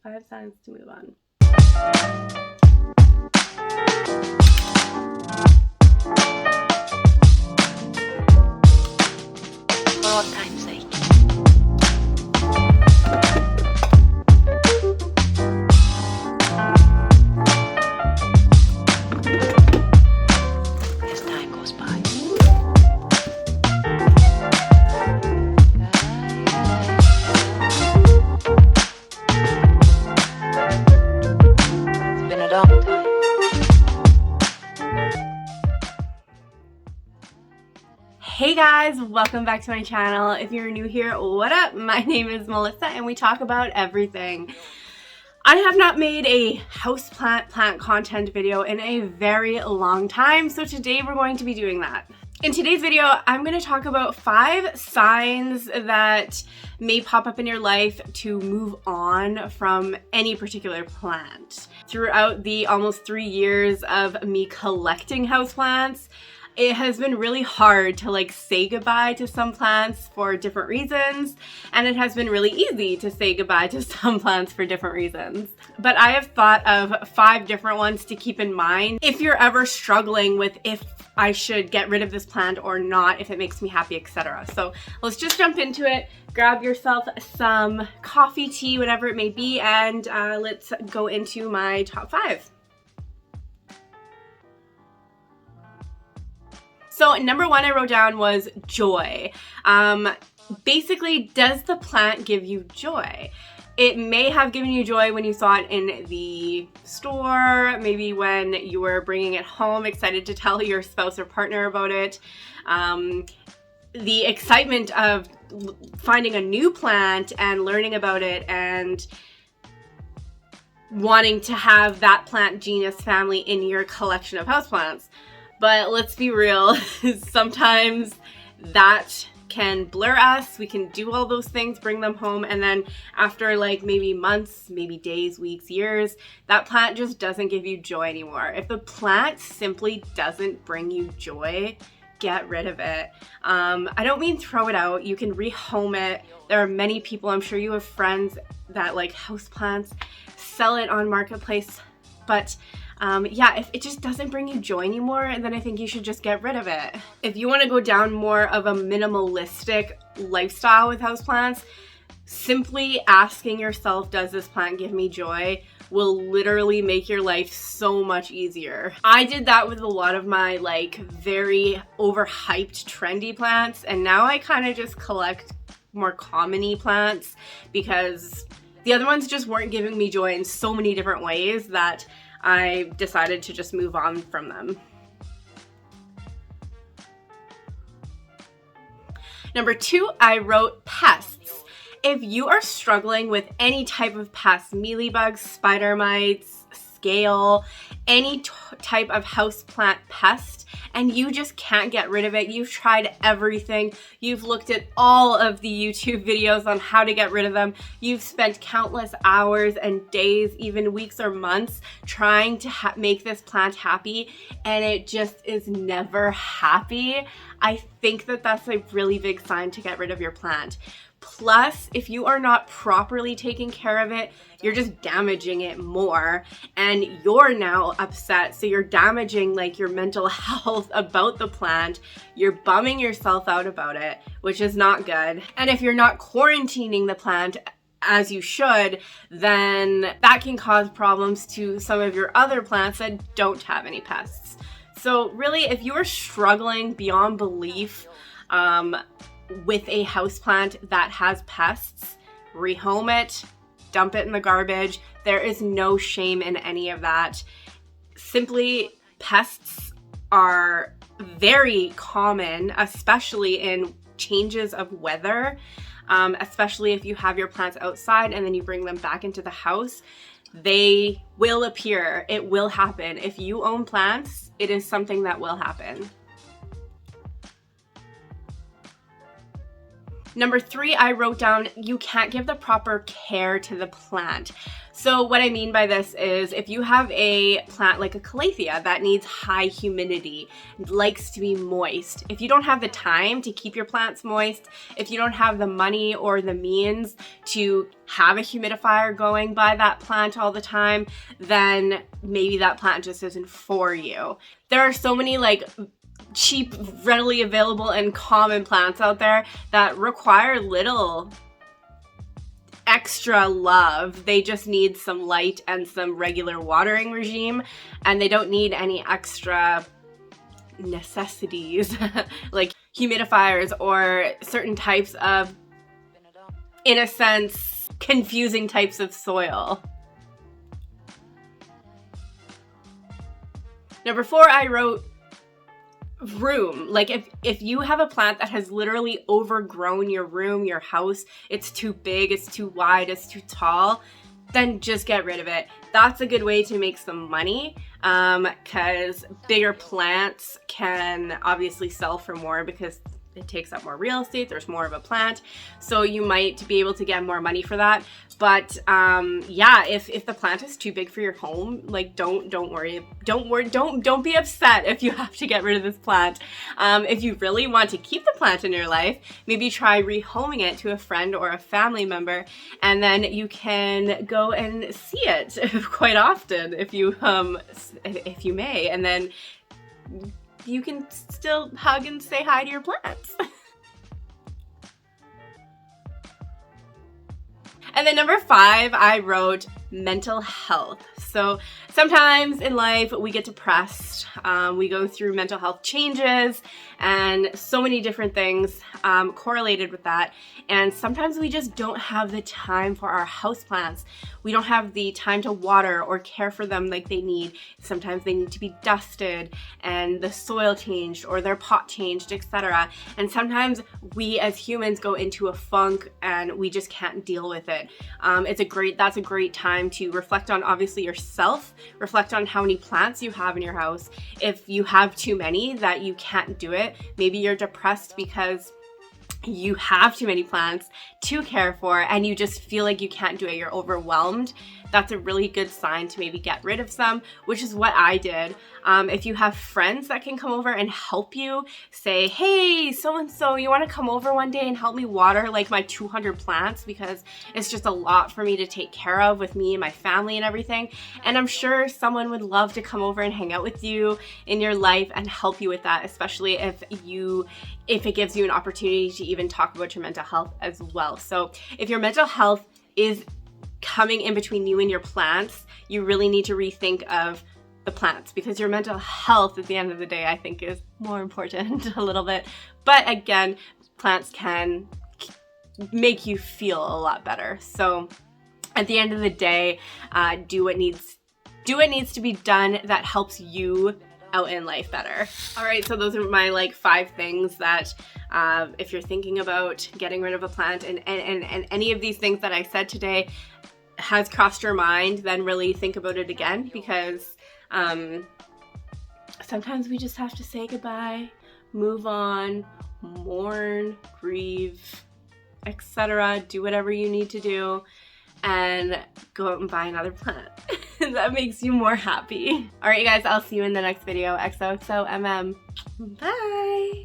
5 signs to move on. For all time's sake. As time goes by. It's been a long time. Hey guys, welcome back to my channel. If you're new here, what up? My name is Melissa and we talk about everything. I have not made a plant content video in a very long time, so today we're going to be doing that. In today's video, I'm going to talk about 5 signs that may pop up in your life to move on from any particular plant. Throughout the almost 3 years of me collecting houseplants, it has been really hard to say goodbye to some plants for different reasons, and it has been really easy to say goodbye to some plants for different reasons. But I have thought of 5 different ones to keep in mind if you're ever struggling with if I should get rid of this plant or not, if it makes me happy, etc. So let's just jump into it. Grab yourself some coffee, tea, whatever it may be, and let's go into my top 5. So number 1 I wrote down was joy. Basically, does the plant give you joy? It may have given you joy when you saw it in the store, maybe when you were bringing it home, excited to tell your spouse or partner about it. The excitement of finding a new plant and learning about it and wanting to have that plant genus family in your collection of houseplants. But let's be real, sometimes that can blur us. We can do all those things, bring them home, and then after maybe months, maybe days, weeks, years, that plant just doesn't give you joy anymore. If the plant simply doesn't bring you joy, get rid of it. I don't mean throw it out. You can rehome it. There are many people, I'm sure you have friends that like houseplants, sell it on Marketplace, but yeah, if it just doesn't bring you joy anymore, then I think you should just get rid of it. If you want to go down more of a minimalistic lifestyle with houseplants, simply asking yourself, does this plant give me joy, will literally make your life so much easier. I did that with a lot of my very overhyped trendy plants, and now I kind of just collect more common-y plants because the other ones just weren't giving me joy in so many different ways that I decided to just move on from them. Number 2, I wrote pests. If you are struggling with any type of pest, mealybugs, spider mites, scale, any type of houseplant pest, and you just can't get rid of it, you've tried everything, you've looked at all of the YouTube videos on how to get rid of them, you've spent countless hours and days, even weeks or months, trying to make this plant happy, and it just is never happy, I think that that's a really big sign to get rid of your plant. Plus, if you are not properly taking care of it, you're just damaging it more, and you're now upset, so you're damaging your mental health about the plant. You're bumming yourself out about it, which is not good. And if you're not quarantining the plant as you should, then that can cause problems to some of your other plants that don't have any pests. So really, if you are struggling beyond belief with a houseplant that has pests, rehome it, dump it in the garbage. There is no shame in any of that. Simply, pests are very common, especially in changes of weather, especially if you have your plants outside and then you bring them back into the house. They will appear. It will happen. If you own plants, it is something that will happen. Number 3, I wrote down, you can't give the proper care to the plant. So what I mean by this is if you have a plant like a calathea that needs high humidity, likes to be moist, if you don't have the time to keep your plants moist, if you don't have the money or the means to have a humidifier going by that plant all the time, then maybe that plant just isn't for you. There are so many like cheap, readily available, and common plants out there that require little extra love. They just need some light and some regular watering regime, and they don't need any extra necessities like humidifiers or certain types of, in a sense, confusing types of soil. Number 4, I wrote room. Like if you have a plant that has literally overgrown your room, your house, it's too big, it's too wide, it's too tall, then just get rid of it. That's a good way to make some money, because bigger plants can obviously sell for more because it takes up more real estate, there's more of a plant, so you might be able to get more money for that. But yeah, if the plant is too big for your home, like don't be upset if you have to get rid of this plant. If you really want to keep the plant in your life, maybe try rehoming it to a friend or a family member, and then you can go and see it quite often if you may, and then you can still hug and say hi to your plants. And then number 5, I wrote mental health. So sometimes in life we get depressed, we go through mental health changes and so many different things correlated with that. And sometimes we just don't have the time for our houseplants. We don't have the time to water or care for them like they need. Sometimes they need to be dusted and the soil changed or their pot changed, etc. And sometimes we as humans go into a funk and we just can't deal with it. That's a great time to reflect on obviously yourself, reflect on how many plants you have in your house. If you have too many that you can't do it, maybe you're depressed because you have too many plants to care for and you just feel like you can't do it, you're overwhelmed. That's a really good sign to maybe get rid of some, which is what I did. If you have friends that can come over and help you, say, hey, so-and-so, you want to come over one day and help me water like my 200 plants because it's just a lot for me to take care of with me and my family and everything. And I'm sure someone would love to come over and hang out with you in your life and help you with that, especially if it gives you an opportunity to even talk about your mental health as well. So if your mental health is coming in between you and your plants, you really need to rethink of the plants, because your mental health at the end of the day I think is more important a little bit. But again, plants can make you feel a lot better. So at the end of the day, do what needs to be done that helps you out in life better. All right, so those are my 5 things that if you're thinking about getting rid of a plant and any of these things that I said today has crossed your mind, then really think about it again, because sometimes we just have to say goodbye, move on, mourn, grieve, etc. Do whatever you need to do and go out and buy another plant. That makes you more happy. All right, you guys, I'll see you in the next video. XOXO MM. Bye.